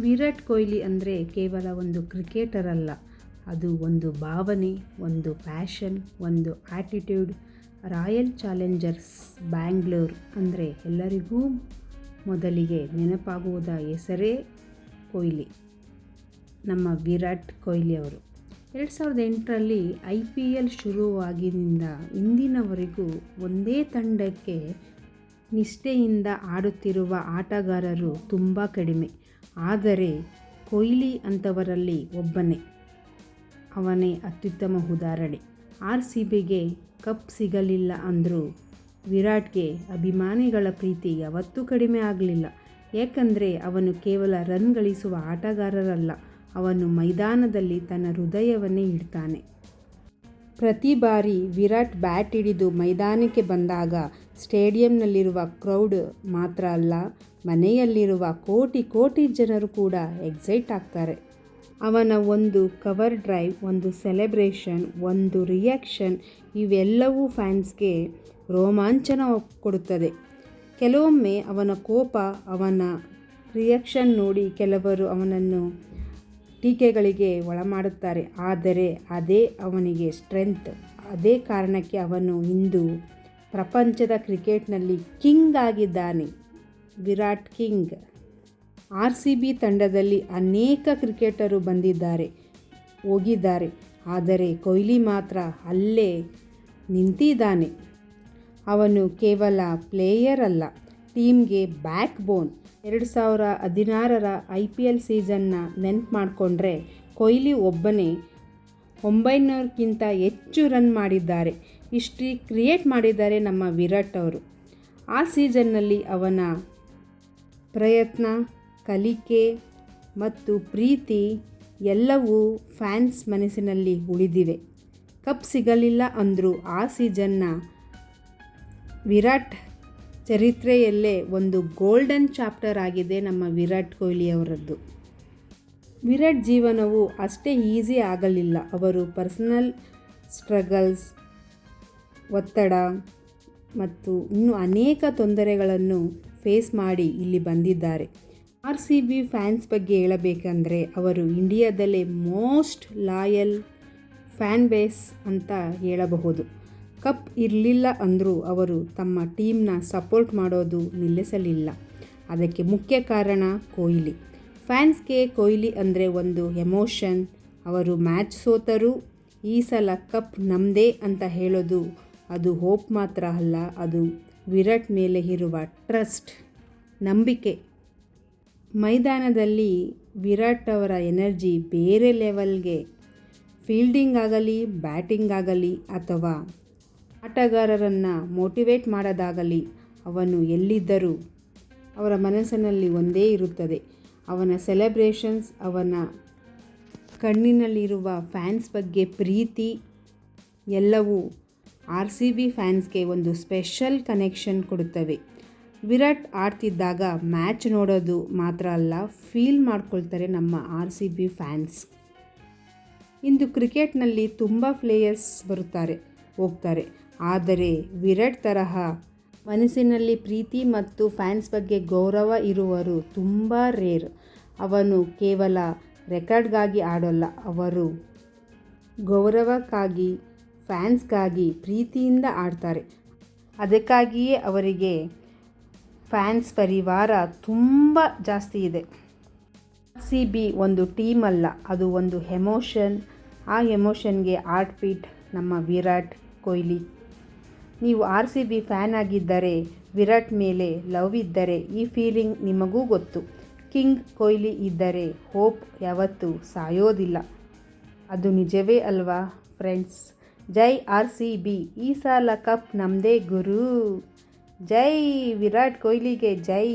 ವಿರಾಟ್ ಕೊಹ್ಲಿ ಅಂದರೆ ಕೇವಲ ಒಂದು ಕ್ರಿಕೆಟರ್ ಅಲ್ಲ, ಅದು ಒಂದು ಭಾವನೆ, ಒಂದು ಪ್ಯಾಷನ್, ಒಂದು ಆ್ಯಟಿಟ್ಯೂಡ್. ರಾಯಲ್ ಚಾಲೆಂಜರ್ಸ್ ಬ್ಯಾಂಗ್ಳೂರ್ ಅಂದರೆ ಎಲ್ಲರಿಗೂ ಮೊದಲಿಗೆ ನೆನಪಾಗುವುದ ಹೆಸರೇ ಕೊಹ್ಲಿ, ನಮ್ಮ ವಿರಾಟ್ ಕೊಹ್ಲಿ ಅವರು. 2008ರಲ್ಲಿ IPL ಶುರುವಾಗಿನಿಂದ ಇಂದಿನವರೆಗೂ ಒಂದೇ ತಂಡಕ್ಕೆ ನಿಷ್ಠೆಯಿಂದ ಆಡುತ್ತಿರುವ ಆಟಗಾರರು ತುಂಬ ಕಡಿಮೆ. ಆದರೆ ಕೊಹ್ಲಿ ಅಂಥವರಲ್ಲಿ ಒಬ್ಬನೇ. ಅವನೇ ಅತ್ಯುತ್ತಮ ಉದಾಹರಣೆ. RCBಗೆ ಕಪ್ ಸಿಗಲಿಲ್ಲ ಅಂದರೂ ವಿರಾಟ್ಗೆ ಅಭಿಮಾನಿಗಳ ಪ್ರೀತಿ ಯಾವತ್ತೂ ಕಡಿಮೆ ಆಗಲಿಲ್ಲ. ಏಕೆಂದರೆ ಅವನು ಕೇವಲ ರನ್ ಗಳಿಸುವ ಆಟಗಾರರಲ್ಲ, ಅವನು ಮೈದಾನದಲ್ಲಿ ತನ್ನ ಹೃದಯವನ್ನೇ ಇಡ್ತಾನೆ. ಪ್ರತಿ ಬಾರಿ ವಿರಾಟ್ ಬ್ಯಾಟ್ ಹಿಡಿದು ಮೈದಾನಕ್ಕೆ ಬಂದಾಗ ಸ್ಟೇಡಿಯಂನಲ್ಲಿರುವ ಕ್ರೌಡ್ ಮಾತ್ರ ಅಲ್ಲ, ಮನೆಯಲ್ಲಿರುವ ಕೋಟಿ ಕೋಟಿ ಜನರು ಕೂಡ ಎಕ್ಸೈಟ್ ಆಗ್ತಾರೆ. ಅವನ ಒಂದು ಕವರ್ ಡ್ರೈವ್, ಒಂದು ಸೆಲೆಬ್ರೇಷನ್, ಒಂದು ರಿಯಾಕ್ಷನ್, ಇವೆಲ್ಲವೂ ಫ್ಯಾನ್ಸ್ಗೆ ರೋಮಾಂಚನ ಕೊಡುತ್ತದೆ. ಕೆಲವೊಮ್ಮೆ ಅವನ ಕೋಪ, ಅವನ ರಿಯಾಕ್ಷನ್ ನೋಡಿ ಕೆಲವರು ಅವನನ್ನು ಟೀಕೆಗಳಿಗೆ ಒಳಮಾಡುತ್ತಾರೆ. ಆದರೆ ಅದೇ ಅವನಿಗೆ ಸ್ಟ್ರೆಂತ್. ಅದೇ ಕಾರಣಕ್ಕೆ ಅವನು ಇಂದು ಪ್ರಪಂಚದ ಕ್ರಿಕೆಟ್ನಲ್ಲಿ ಕಿಂಗ್ ಆಗಿದ್ದಾನೆ. ವಿರಾಟ್ ಕಿಂಗ್. RCB ತಂಡದಲ್ಲಿ ಅನೇಕ ಕ್ರಿಕೆಟರು ಬಂದಿದ್ದಾರೆ, ಹೋಗಿದ್ದಾರೆ. ಆದರೆ ಕೊಹ್ಲಿ ಮಾತ್ರ ಅಲ್ಲೇ ನಿಂತಿದ್ದಾನೆ. ಅವನು ಕೇವಲ ಪ್ಲೇಯರ್ ಅಲ್ಲ, ಟೀಮ್ಗೆ ಬ್ಯಾಕ್ ಬೋನ್. 2016ರ IPL ಸೀಸನ್ನ ನೆನಪು ಮಾಡಿಕೊಂಡ್ರೆ ಕೊಹ್ಲಿ ಒಬ್ಬನೇ 900ಕ್ಕಿಂತ ಹೆಚ್ಚು ರನ್ ಮಾಡಿದ್ದಾರೆ. ಹಿಸ್ಟ್ರಿ ಕ್ರಿಯೇಟ್ ಮಾಡಿದ್ದಾರೆ ನಮ್ಮ ವಿರಾಟ್ ಅವರು. ಆ ಸೀಸನ್ನಲ್ಲಿ ಅವನ ಪ್ರಯತ್ನ, ಕಲಿಕೆ ಮತ್ತು ಪ್ರೀತಿ ಎಲ್ಲವೂ ಫ್ಯಾನ್ಸ್ ಮನಸ್ಸಿನಲ್ಲಿ ಉಳಿದಿವೆ. ಕಪ್ ಸಿಗಲಿಲ್ಲ ಅಂದರೂ ಆ ಸೀಸನ್ನ ವಿರಾಟ್ ಚರಿತ್ರೆಯಲ್ಲೇ ಒಂದು ಗೋಲ್ಡನ್ ಚಾಪ್ಟರ್ ಆಗಿದೆ ನಮ್ಮ ವಿರಾಟ್ ಕೊಹ್ಲಿ ಅವರದ್ದು. ವಿರಾಟ್ ಜೀವನವು ಅಷ್ಟೇ ಈಸಿ ಆಗಲಿಲ್ಲ. ಅವರು ಪರ್ಸನಲ್ ಸ್ಟ್ರಗಲ್ಸ್, ಒತ್ತಡ ಮತ್ತು ಇನ್ನೂ ಅನೇಕ ತೊಂದರೆಗಳನ್ನು ಫೇಸ್ ಮಾಡಿ ಇಲ್ಲಿ ಬಂದಿದ್ದಾರೆ. RCB ಫ್ಯಾನ್ಸ್ ಬಗ್ಗೆ ಹೇಳಬೇಕಂದ್ರೆ ಅವರು ಇಂಡಿಯಾದಲ್ಲೇ ಮೋಸ್ಟ್ ಲಾಯಲ್ ಫ್ಯಾನ್ ಬೇಸ್ ಅಂತ ಹೇಳಬಹುದು. ಕಪ್ ಇರಲಿಲ್ಲ ಅಂದರೂ ಅವರು ತಮ್ಮ ಟೀಮ್ನ ಸಪೋರ್ಟ್ ಮಾಡೋದು ನಿಲ್ಲಿಸಲಿಲ್ಲ. ಅದಕ್ಕೆ ಮುಖ್ಯ ಕಾರಣ ಕೊಹ್ಲಿ. ಫ್ಯಾನ್ಸ್ಗೆ ಕೊಹ್ಲಿ ಅಂದರೆ ಒಂದು ಎಮೋಷನ್. ಅವರು ಮ್ಯಾಚ್ ಸೋತರೂ ಈ ಸಲ ಕಪ್ ನಮ್ಮದೇ ಅಂತ ಹೇಳೋದು ಅದು ಹೋಪ್ ಮಾತ್ರ ಅಲ್ಲ, ಅದು ವಿರಾಟ್ ಮೇಲೆ ಇರುವ ಟ್ರಸ್ಟ್, ನಂಬಿಕೆ. ಮೈದಾನದಲ್ಲಿ ವಿರಾಟ್ ಅವರ ಎನರ್ಜಿ ಬೇರೆ ಲೆವೆಲ್ಗೆ. ಫೀಲ್ಡಿಂಗ್ ಆಗಲಿ, ಬ್ಯಾಟಿಂಗ್ ಆಗಲಿ ಅಥವಾ ಆಟಗಾರರನ್ನು ಮೋಟಿವೇಟ್ ಮಾಡೋದಾಗಲಿ, ಅವನು ಎಲ್ಲಿದ್ದರೂ ಅವರ ಮನಸ್ಸಿನಲ್ಲಿ ಒಂದೇ ಇರುತ್ತದೆ, ಅವನ ಸೆಲೆಬ್ರೇಷನ್ಸ್, ಅವನ ಕಣ್ಣಿನಲ್ಲಿರುವ ಫ್ಯಾನ್ಸ್ ಬಗ್ಗೆ ಪ್ರೀತಿ. ಎಲ್ಲವೂ RCB ಫ್ಯಾನ್ಸ್ಗೆ ಒಂದು ಸ್ಪೆಷಲ್ ಕನೆಕ್ಷನ್ ಕೊಡುತ್ತವೆ. ವಿರಾಟ್ ಆಡ್ತಿದ್ದಾಗ ಮ್ಯಾಚ್ ನೋಡೋದು ಮಾತ್ರ ಅಲ್ಲ, ಫೀಲ್ ಮಾಡ್ಕೊಳ್ತಾರೆ ನಮ್ಮ RCB ಫ್ಯಾನ್ಸ್. ಇಂದು ಕ್ರಿಕೆಟ್ನಲ್ಲಿ ತುಂಬ ಪ್ಲೇಯರ್ಸ್ ಬರುತ್ತಾರೆ, ಹೋಗ್ತಾರೆ. ಆದರೆ ವಿರಾಟ್ ತರಹ ಮನಸ್ಸಿನಲ್ಲಿ ಪ್ರೀತಿ ಮತ್ತು ಫ್ಯಾನ್ಸ್ ಬಗ್ಗೆ ಗೌರವ ಇರುವವರು ತುಂಬ ರೇರ್. ಅವನು ಕೇವಲ ರೆಕಾರ್ಡ್ಗಾಗಿ ಆಡೋಲ್ಲ, ಅವರು ಗೌರವಕ್ಕಾಗಿ, ಫ್ಯಾನ್ಸ್ಗಾಗಿ ಪ್ರೀತಿಯಿಂದ ಆಡ್ತಾರೆ. ಅದಕ್ಕಾಗಿಯೇ ಅವರಿಗೆ ಫ್ಯಾನ್ಸ್ ಪರಿವಾರ ತುಂಬ ಜಾಸ್ತಿ ಇದೆ. RCB ಒಂದು ಟೀಮ್ ಅಲ್ಲ, ಅದು ಒಂದು ಎಮೋಷನ್. ಆ ಎಮೋಷನ್ಗೆ ಹಾರ್ಟ್ ಬೀಟ್ ನಮ್ಮ ವಿರಾಟ್ ಕೊಹ್ಲಿ. ನೀವು RCB ಫ್ಯಾನ್ ಆಗಿದ್ದರೆ, ವಿರಾಟ್ ಮೇಲೆ ಲವ್ ಇದ್ದರೆ ಈ ಫೀಲಿಂಗ್ ನಿಮಗೂ ಗೊತ್ತು. ಕಿಂಗ್ ಕೊಹ್ಲಿ ಇದ್ದರೆ ಹೋಪ್ ಯಾವತ್ತೂ ಸಾಯೋದಿಲ್ಲ. ಅದು ನಿಜವೇ ಅಲ್ವಾ ಫ್ರೆಂಡ್ಸ್? ಜೈ RCB, ಈ ಸಲ ಕಪ್ ನಮ್ಮದೇ ಗುರು. ಜೈ ವಿರಾಟ್ ಕೊಹ್ಲಿಗೆ ಜೈ.